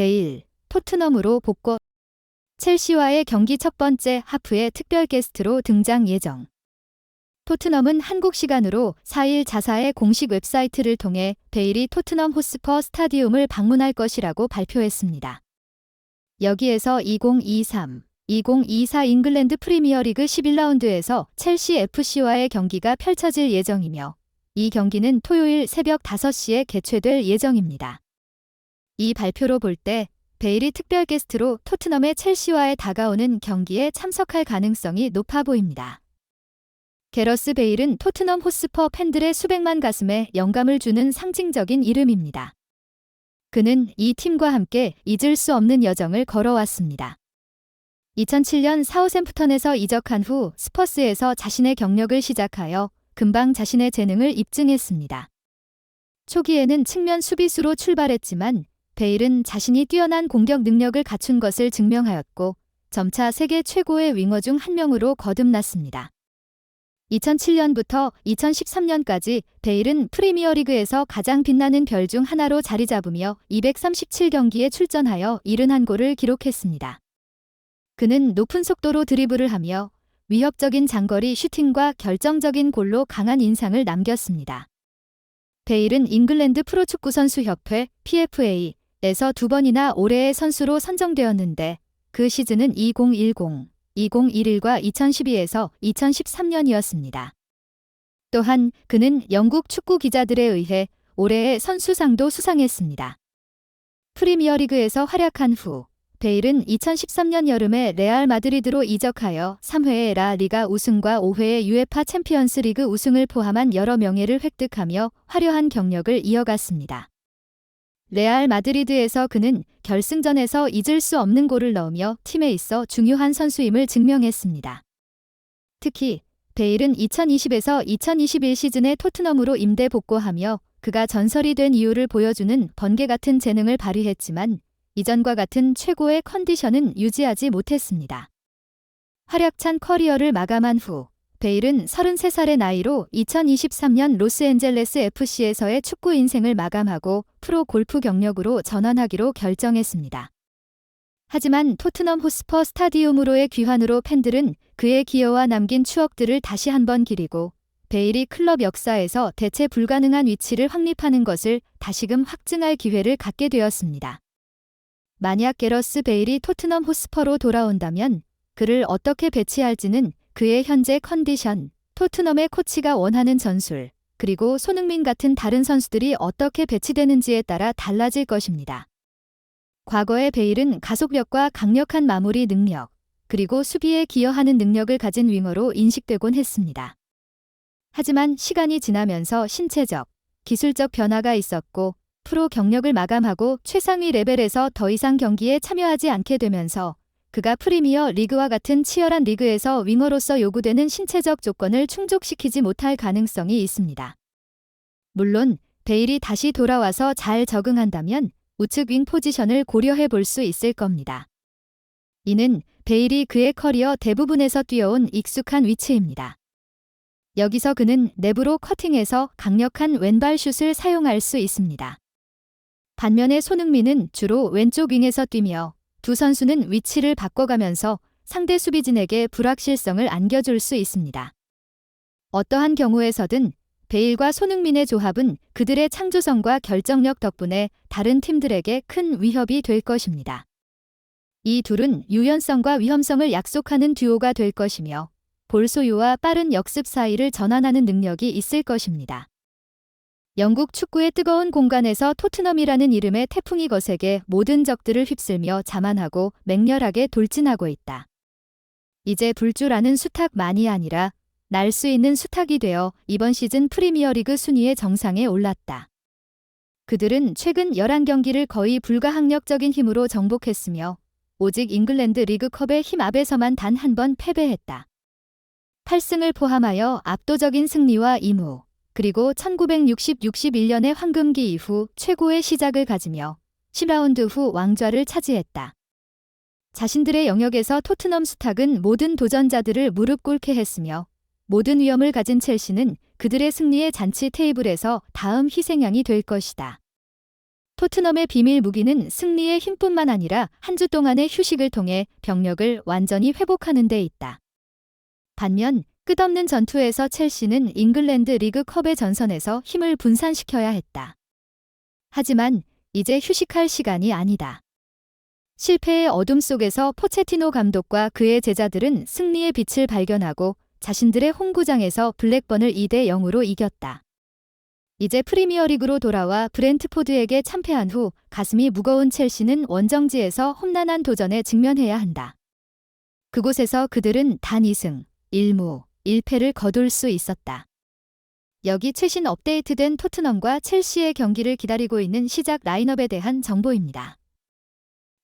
베일, 토트넘으로 복권. 첼시와의 경기 첫 번째 하프에 특별 게스트로 등장 예정. 토트넘은 한국 시간으로 4일 자사의 공식 웹사이트를 통해 베일이 토트넘 호스퍼 스타디움을 방문할 것이라고 발표했습니다. 여기에서 2023-2024 잉글랜드 프리미어리그 11라운드에서 첼시 FC와의 경기가 펼쳐질 예정이며 이 경기는 토요일 새벽 5시에 개최될 예정입니다. 이 발표로 볼 때 베일이 특별 게스트로 토트넘의 첼시와의 다가오는 경기에 참석할 가능성이 높아 보입니다. 게러스 베일은 토트넘 호스퍼 팬들의 수백만 가슴에 영감을 주는 상징적인 이름입니다. 그는 이 팀과 함께 잊을 수 없는 여정을 걸어왔습니다. 2007년 사우샘프턴에서 이적한 후 스퍼스에서 자신의 경력을 시작하여 금방 자신의 재능을 입증했습니다. 초기에는 측면 수비수로 출발했지만 베일은 자신이 뛰어난 공격 능력을 갖춘 것을 증명하였고 점차 세계 최고의 윙어 중 한 명으로 거듭났습니다. 2007년부터 2013년까지 베일은 프리미어리그에서 가장 빛나는 별 중 하나로 자리 잡으며 237경기에 출전하여 71골을 기록했습니다. 그는 높은 속도로 드리블을 하며 위협적인 장거리 슈팅과 결정적인 골로 강한 인상을 남겼습니다. 베일은 잉글랜드 프로축구선수협회 PFA에서 2번이나 올해의 선수로 선정되었는데 그 시즌은 2010, 2011과 2012에서 2013년이었습니다. 또한 그는 영국 축구 기자들에 의해 올해의 선수상도 수상했습니다. 프리미어리그에서 활약한 후 베일은 2013년 여름에 레알 마드리드로 이적하여 3회의 라 리가 우승과 5회의 UEFA 챔피언스 리그 우승을 포함한 여러 명예를 획득하며 화려한 경력을 이어갔습니다. 레알 마드리드에서 그는 결승전에서 잊을 수 없는 골을 넣으며 팀에 있어 중요한 선수임을 증명했습니다. 특히 베일은 2020에서 2021 시즌에 토트넘으로 임대 복구하며 그가 전설이 된 이유를 보여주는 번개 같은 재능을 발휘했지만 이전과 같은 최고의 컨디션은 유지하지 못했습니다. 활약찬 커리어를 마감한 후 베일은 33살의 나이로 2023년 로스앤젤레스 FC에서의 축구 인생을 마감하고 프로 골프 경력으로 전환하기로 결정했습니다. 하지만 토트넘 호스퍼 스타디움으로의 귀환으로 팬들은 그의 기여와 남긴 추억들을 다시 한번 기리고 베일이 클럽 역사에서 대체 불가능한 위치를 확립하는 것을 다시금 확증할 기회를 갖게 되었습니다. 만약 게러스 베일이 토트넘 호스퍼로 돌아온다면 그를 어떻게 배치할지는 그의 현재 컨디션, 토트넘의 코치가 원하는 전술, 그리고 손흥민 같은 다른 선수들이 어떻게 배치되는지에 따라 달라질 것입니다. 과거의 베일은 가속력과 강력한 마무리 능력, 그리고 수비에 기여하는 능력을 가진 윙어로 인식되곤 했습니다. 하지만 시간이 지나면서 신체적, 기술적 변화가 있었고 프로 경력을 마감하고 최상위 레벨에서 더 이상 경기에 참여하지 않게 되면서 그가 프리미어 리그와 같은 치열한 리그에서 윙어로서 요구되는 신체적 조건을 충족시키지 못할 가능성이 있습니다. 물론 베일이 다시 돌아와서 잘 적응한다면 우측 윙 포지션을 고려해 볼 수 있을 겁니다. 이는 베일이 그의 커리어 대부분에서 뛰어온 익숙한 위치입니다. 여기서 그는 내부로 커팅해서 강력한 왼발 슛을 사용할 수 있습니다. 반면에 손흥민은 주로 왼쪽 윙에서 뛰며 두 선수는 위치를 바꿔가면서 상대 수비진에게 불확실성을 안겨줄 수 있습니다. 어떠한 경우에서든 베일과 손흥민의 조합은 그들의 창조성과 결정력 덕분에 다른 팀들에게 큰 위협이 될 것입니다. 이 둘은 유연성과 위험성을 약속하는 듀오가 될 것이며 볼 소유와 빠른 역습 사이를 전환하는 능력이 있을 것입니다. 영국 축구의 뜨거운 공간에서 토트넘이라는 이름의 태풍이 거세게 모든 적들을 휩쓸며 자만하고 맹렬하게 돌진하고 있다. 이제 불 줄 아는 수탉만이 아니라 날 수 있는 수탉이 되어 이번 시즌 프리미어리그 순위의 정상에 올랐다. 그들은 최근 11경기를 거의 불가항력적인 힘으로 정복했으며 오직 잉글랜드 리그컵의 힘 앞에서만 단 한 번 패배했다. 8승을 포함하여 압도적인 승리와 임무, 그리고 1960-61년의 황금기 이후 최고의 시작을 가지며 10라운드 후 왕좌를 차지했다. 자신들의 영역에서 토트넘 수탉은 모든 도전자들을 무릎 꿇게 했으며 모든 위험을 가진 첼시는 그들의 승리의 잔치 테이블에서 다음 희생양이 될 것이다. 토트넘의 비밀 무기는 승리의 힘뿐만 아니라 한 주 동안의 휴식을 통해 병력을 완전히 회복하는 데 있다. 반면 끝없는 전투에서 첼시는 잉글랜드 리그컵의 전선에서 힘을 분산시켜야 했다. 하지만 이제 휴식할 시간이 아니다. 실패의 어둠 속에서 포체티노 감독과 그의 제자들은 승리의 빛을 발견하고 자신들의 홈구장에서 블랙번을 2대0으로 이겼다. 이제 프리미어리그로 돌아와 브렌트포드에게 참패한 후 가슴이 무거운 첼시는 원정지에서 험난한 도전에 직면해야 한다. 그곳에서 그들은 단 2승, 1무, 1패를 거둘 수 있었다. 여기 최신 업데이트된 토트넘과 첼시의 경기를 기다리고 있는 시작 라인업에 대한 정보입니다.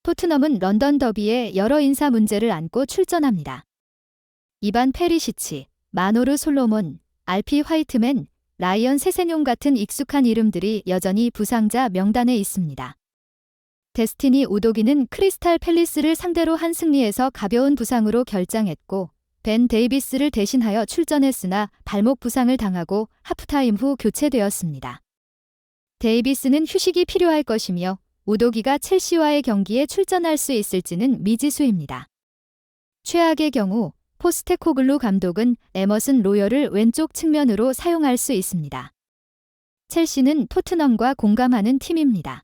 토트넘은 런던 더비에 여러 인사 문제를 안고 출전합니다. 이반 페리시치, 마노르 솔로몬, 알피 화이트맨, 라이언 세세뇽 같은 익숙한 이름들이 여전히 부상자 명단에 있습니다. 데스티니 우도기는 크리스탈 팰리스를 상대로 한 승리에서 가벼운 부상으로 결장했고 벤 데이비스를 대신하여 출전했으나 발목 부상을 당하고 하프타임 후 교체되었습니다. 데이비스는 휴식이 필요할 것이며 우도기가 첼시와의 경기에 출전할 수 있을지는 미지수입니다. 최악의 경우 포스테코글루 감독은 에머슨 로열을 왼쪽 측면으로 사용할 수 있습니다. 첼시는 토트넘과 공감하는 팀입니다.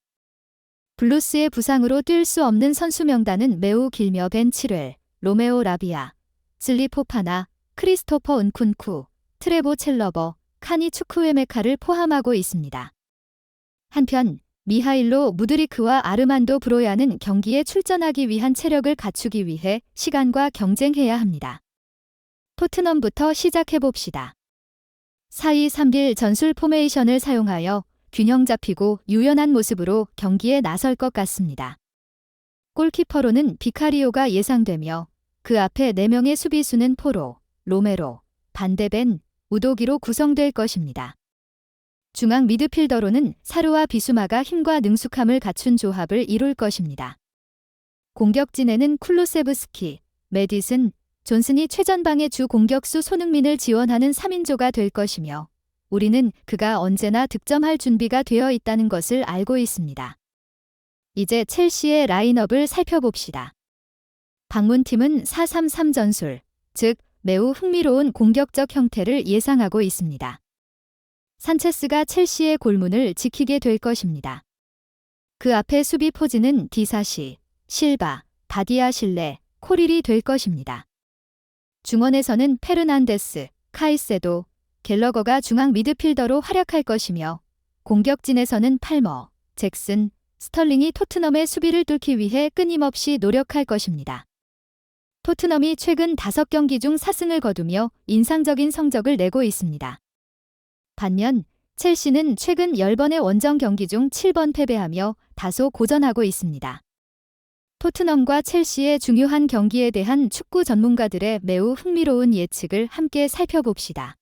블루스의 부상으로 뛸 수 없는 선수 명단은 매우 길며 벤 칠웰, 로메오 라비아, 슬리 포파나, 크리스토퍼 은쿤쿠, 트레보 첼러버, 카니 추크웨메카를 포함하고 있습니다. 한편 미하일로 무드리크와 아르만도 브로야는 경기에 출전하기 위한 체력을 갖추기 위해 시간과 경쟁해야 합니다. 토트넘부터 시작해봅시다. 4-2-3-1 전술 포메이션을 사용하여 균형 잡히고 유연한 모습으로 경기에 나설 것 같습니다. 골키퍼로는 비카리오가 예상되며 그 앞에 4명의 수비수는 포로, 로메로, 반데벤, 우도기로 구성될 것입니다. 중앙 미드필더로는 사루와 비수마가 힘과 능숙함을 갖춘 조합을 이룰 것입니다. 공격진에는 쿨루세브스키, 메디슨, 존슨이 최전방의 주 공격수 손흥민을 지원하는 3인조가 될 것이며 우리는 그가 언제나 득점할 준비가 되어 있다는 것을 알고 있습니다. 이제 첼시의 라인업을 살펴봅시다. 방문팀은 4-3-3 전술, 즉 매우 흥미로운 공격적 형태를 예상하고 있습니다. 산체스가 첼시의 골문을 지키게 될 것입니다. 그 앞에 수비 포지는 디사시, 실바, 바디아실레, 코릴이 될 것입니다. 중원에서는 페르난데스, 카이세도, 갤러거가 중앙 미드필더로 활약할 것이며 공격진에서는 팔머, 잭슨, 스털링이 토트넘의 수비를 뚫기 위해 끊임없이 노력할 것입니다. 토트넘이 최근 5경기 중 4승을 거두며 인상적인 성적을 내고 있습니다. 반면 첼시는 최근 10번의 원정 경기 중 7번 패배하며 다소 고전하고 있습니다. 토트넘과 첼시의 중요한 경기에 대한 축구 전문가들의 매우 흥미로운 예측을 함께 살펴봅시다.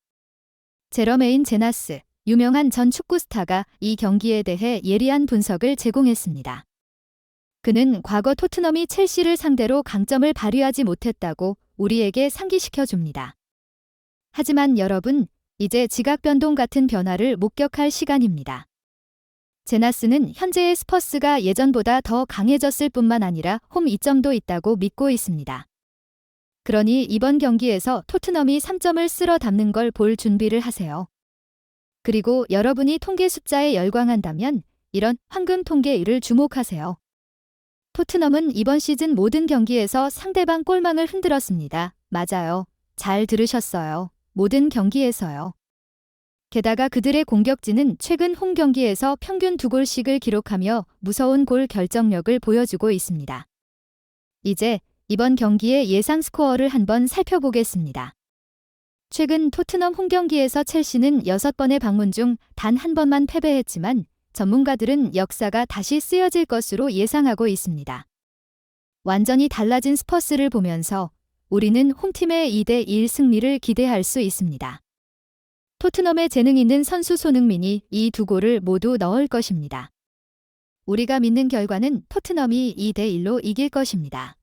제러메인 제나스, 유명한 전 축구 스타가 이 경기에 대해 예리한 분석을 제공했습니다. 그는 과거 토트넘이 첼시를 상대로 강점을 발휘하지 못했다고 우리에게 상기시켜 줍니다. 하지만 여러분, 이제 지각 변동 같은 변화를 목격할 시간입니다. 제나스는 현재의 스퍼스가 예전보다 더 강해졌을 뿐만 아니라 홈 이점도 있다고 믿고 있습니다. 그러니 이번 경기에서 토트넘이 3점을 쓸어 담는 걸 볼 준비를 하세요. 그리고 여러분이 통계 숫자에 열광한다면 이런 황금 통계를 주목하세요. 토트넘은 이번 시즌 모든 경기에서 상대방 골망을 흔들었습니다. 맞아요. 잘 들으셨어요. 모든 경기에서요. 게다가 그들의 공격진은 최근 홈 경기에서 평균 2골씩을 기록하며 무서운 골 결정력을 보여주고 있습니다. 이제 이번 경기의 예상 스코어를 한번 살펴보겠습니다. 최근 토트넘 홈 경기에서 첼시는 6번의 방문 중 단 한 번만 패배했지만 전문가들은 역사가 다시 쓰여질 것으로 예상하고 있습니다. 완전히 달라진 스퍼스를 보면서 우리는 홈팀의 2대1 승리를 기대할 수 있습니다. 토트넘의 재능 있는 선수 손흥민이 이 2골을 모두 넣을 것입니다. 우리가 믿는 결과는 토트넘이 2대1로 이길 것입니다.